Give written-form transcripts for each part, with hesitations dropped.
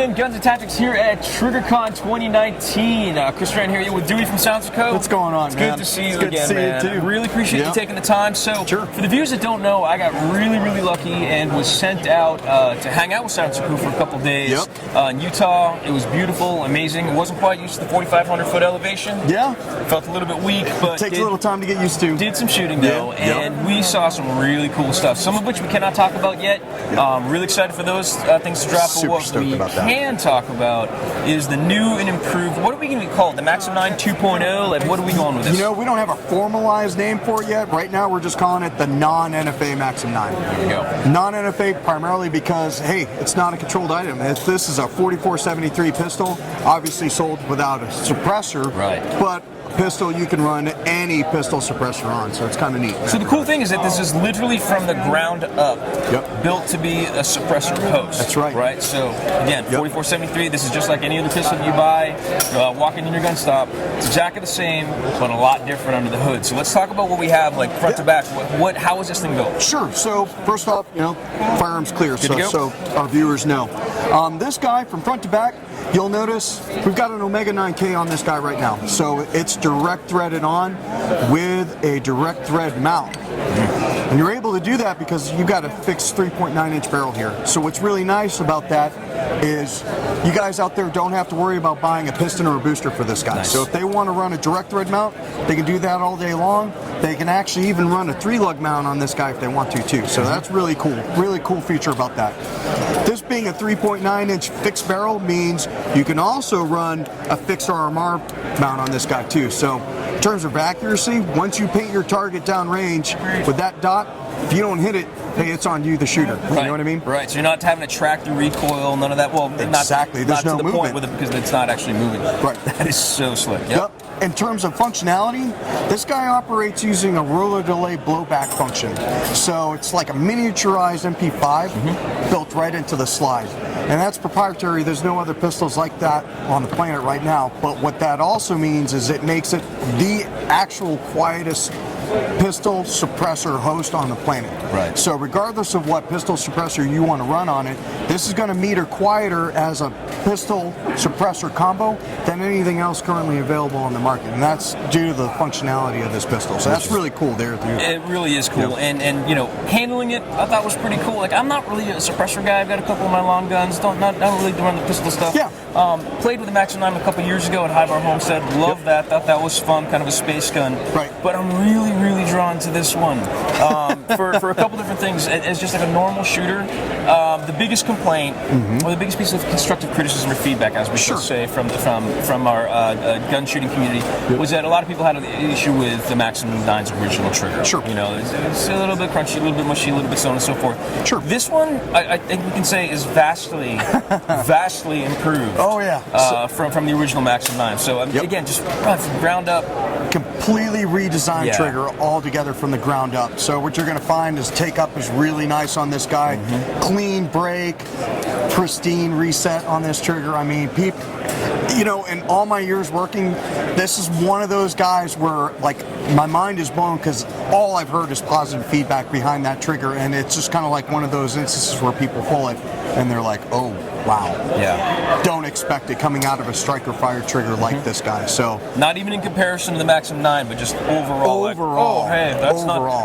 in Guns and Tactics here at Triggercon 2019. Chris Strand here with Dewey from SilencerCo. What's going on, man? Good to see you good again, to see man. you too. Really appreciate you taking the time. So, sure. For the viewers that don't know, I got really lucky and was sent out to hang out with SilencerCo for a couple days in Utah. It was beautiful, amazing. It wasn't quite used to the 4,500 foot elevation. Yeah. Felt a little bit weak, but takes a little time to get used to. Did some shooting though, and we saw some really cool stuff. Some of which we cannot talk about yet. Really excited for those things to drop. Super but what stoked we about that. can talk about is the new and improved. What are we going to call it? The Maxim 9 2.0? Like, what are we going with this? You know, we don't have a formalized name for it yet. Right now, we're just calling it the non-NFA Maxim 9. There you go. Non-NFA primarily because, hey, it's not a controlled item. This is a 4473 pistol, obviously sold without a suppressor, but pistol you can run any pistol suppressor on, so it's kind of neat. So the cool thing is that this is literally from the ground up built to be a suppressor post. That's right. Right? So again, 4473, this is just like any other pistol you buy, walking in your gun stop. It's exactly the same, but a lot different under the hood. So let's talk about what we have, like front to back. How is this thing go? Sure. So first off, you know, firearms clear, so our viewers know. This guy from front to back, you'll notice we've got an Omega 9K on this guy right now. So it's direct threaded on with a direct thread mount. And you're able to do that because you've got a fixed 3.9-inch barrel here. So what's really nice about that is you guys out there don't have to worry about buying a piston or a booster for this guy. So if they want to run a direct thread mount, they can do that all day long. They can actually even run a 3-lug mount on this guy if they want to too. So that's really cool feature about that. This being a 3.9-inch fixed barrel means you can also run a fixed RMR mount on this guy too. So in terms of accuracy, once you paint your target down range with that dot, if you don't hit it, hey, it's on you, the shooter. You know what I mean? Right. So you're not having to track the recoil, none of that. Well, exactly. There's no movement point with it because it's not actually moving. Right. That is so slick. Yep. In terms of functionality, this guy operates using a roller delay blowback function. So it's like a miniaturized MP5 built right into the slide. And that's proprietary. There's no other pistols like that on the planet right now. But what that also means is it makes it the actual quietest pistol suppressor host on the planet. Right. So regardless of what pistol suppressor you want to run on it, this is going to meter quieter as a pistol suppressor combo than anything else currently available on the market. And that's due to the functionality of this pistol. So that's really cool there. It really is cool. And you know, handling it I thought was pretty cool. Like, I'm not really a suppressor guy. I've got a couple of my long guns. Don't really run the pistol stuff. Played with the Maxim 9 a couple years ago at High Bar Homestead. Loved that. Thought that was fun, kind of a space gun. Right. But I'm really drawn to this one for a couple different things. As just like a normal shooter, the biggest complaint or the biggest piece of constructive criticism or feedback, as we should say, from our gun shooting community was that a lot of people had an issue with the Maxim 9's original trigger. Sure. You know, it's a little bit crunchy, a little bit mushy, a little bit so on and so forth. Sure. This one, I think we can say, is vastly improved. Oh yeah. From the original Maxim 9. So again, just from ground up. Completely redesigned trigger altogether from the ground up. So what you're going to find is take up is really nice on this guy. Clean break, pristine reset on this trigger. I mean, you know, in all my years working, this is one of those guys where, like, my mind is blown because all I've heard is positive feedback behind that trigger, and it's just kind of like one of those instances where people pull it and they're like, oh, wow. Yeah. Don't expect it coming out of a striker fire trigger like this guy. So not even in comparison to the Maxim 9, but just overall. Like, oh, hey,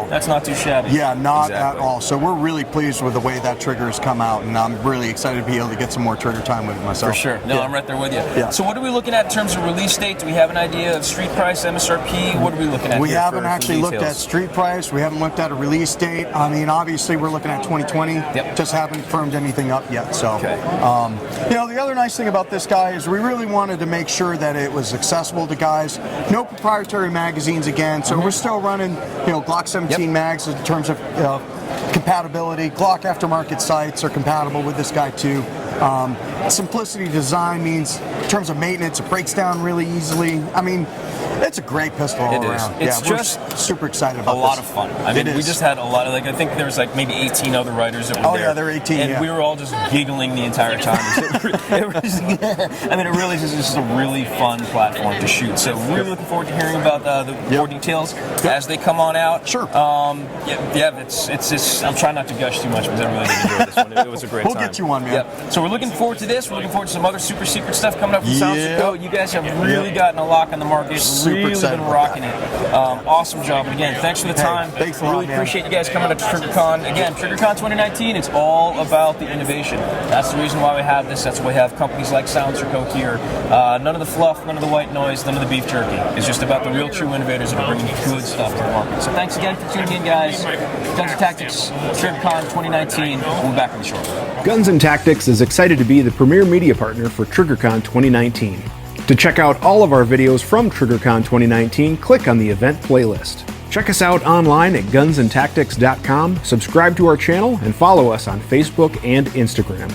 that's not too shabby. Yeah, not at all. So we're really pleased with the way that trigger has come out, and I'm really excited to be able to get some more trigger time with it myself. For sure. No, I'm right there with you. Yeah. So what are we looking at in terms of release date? Do we have an idea of street price, MSRP? What are we looking at? We haven't actually looked at street price. We haven't looked at a release date. I mean, obviously we're looking at 2020. Just haven't firmed anything up yet. So, you know, the other nice thing about this guy is we really wanted to make sure that it was accessible to guys. No proprietary magazines again. So we're still running, you know, Glock 17 mags in terms of compatibility. Glock aftermarket sights are compatible with this guy too. Simplicity design means in terms of maintenance, it breaks down really easily. I mean, It's a great pistol all around. It's we're just super excited about a lot of fun. I mean, we just had a lot of, like, I think there was like maybe 18 other riders that were there. Oh yeah, there were 18. And we were all just giggling the entire time. I mean, it really is just a really fun platform to shoot. So really looking forward to hearing about the more details as they come on out. Sure. It's just, I'm trying not to gush too much because I really did enjoy this one. It was a great time. We'll get you one, man. Yep. So we're looking forward to this. We're looking forward to some other super secret stuff coming up from SilencerCo. You guys have really gotten a lock on the market. Super excited been rocking it. Awesome job. And again, thanks for the time. Thanks a lot, really appreciate you guys coming to Triggercon. Again, Triggercon 2019, it's all about the innovation. That's the reason why we have this. That's why we have companies like SilencerCo here. None of the fluff, none of the white noise, none of the beef jerky. It's just about the real true innovators that are bringing good stuff to the market. So thanks again for tuning in, guys. Guns and Tactics, Triggercon 2019. We'll be back on the shore. Guns and Tactics is excited to be the premier media partner for Triggercon 2019. To check out all of our videos from Triggercon 2019, click on the event playlist. Check us out online at gunsandtactics.com, subscribe to our channel, and follow us on Facebook and Instagram.